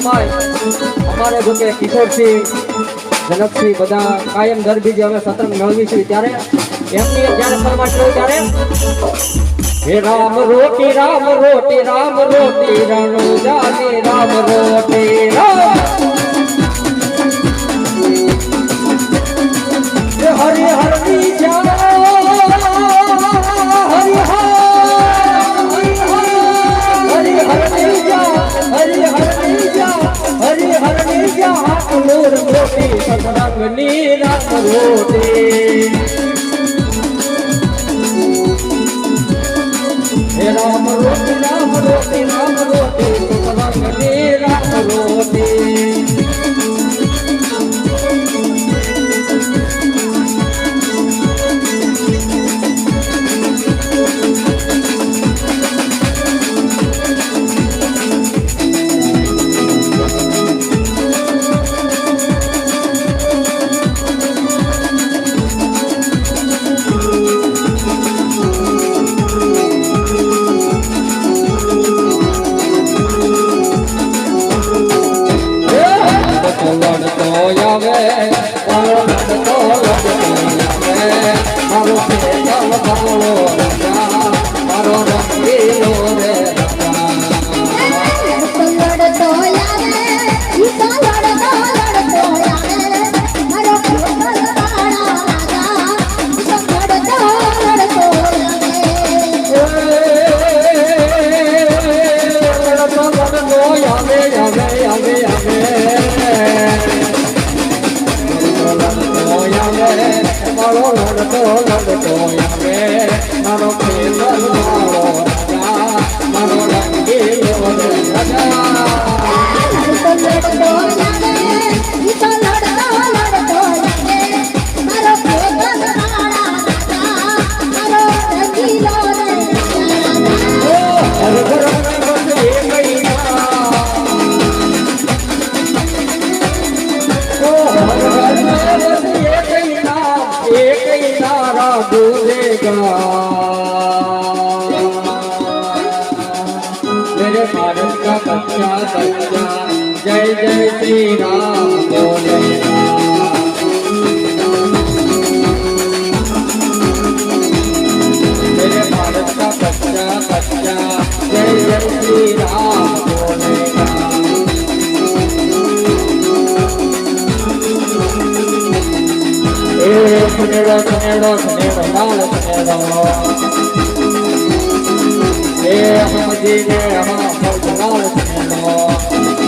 અમારે જો કે કિશોરસિંહ જનકસિંહ બધા કાયમ દરબી જે અમે સતરંગ મેળવીશું ત્યારે એમની જ્યારે ફરમાશ હોય ત્યારે હે રામ રોટી રામ રોટી રામ રોટી રણુ જાને રામ રોટી રામ હરિ હરની જા હરિ હરની જા હરિ હરની જા હરિ હરની જા હાકલોર રોટી સતરંગની રામ રોટી હે રામ રોટી રામ રોટી રામ રોટી સતરંગની રામ રોટી मेरे भारत का बच्चा बच्चा जय जय श्री राम बोलेगा मेरे भारत का बच्चा बच्चा जय जय श्री राम बोलेगा सुनेड़ो सुनेड़ो सुनेड़ो लाल सुनेड़ो हम जी ने हम लाल सुनेड़ो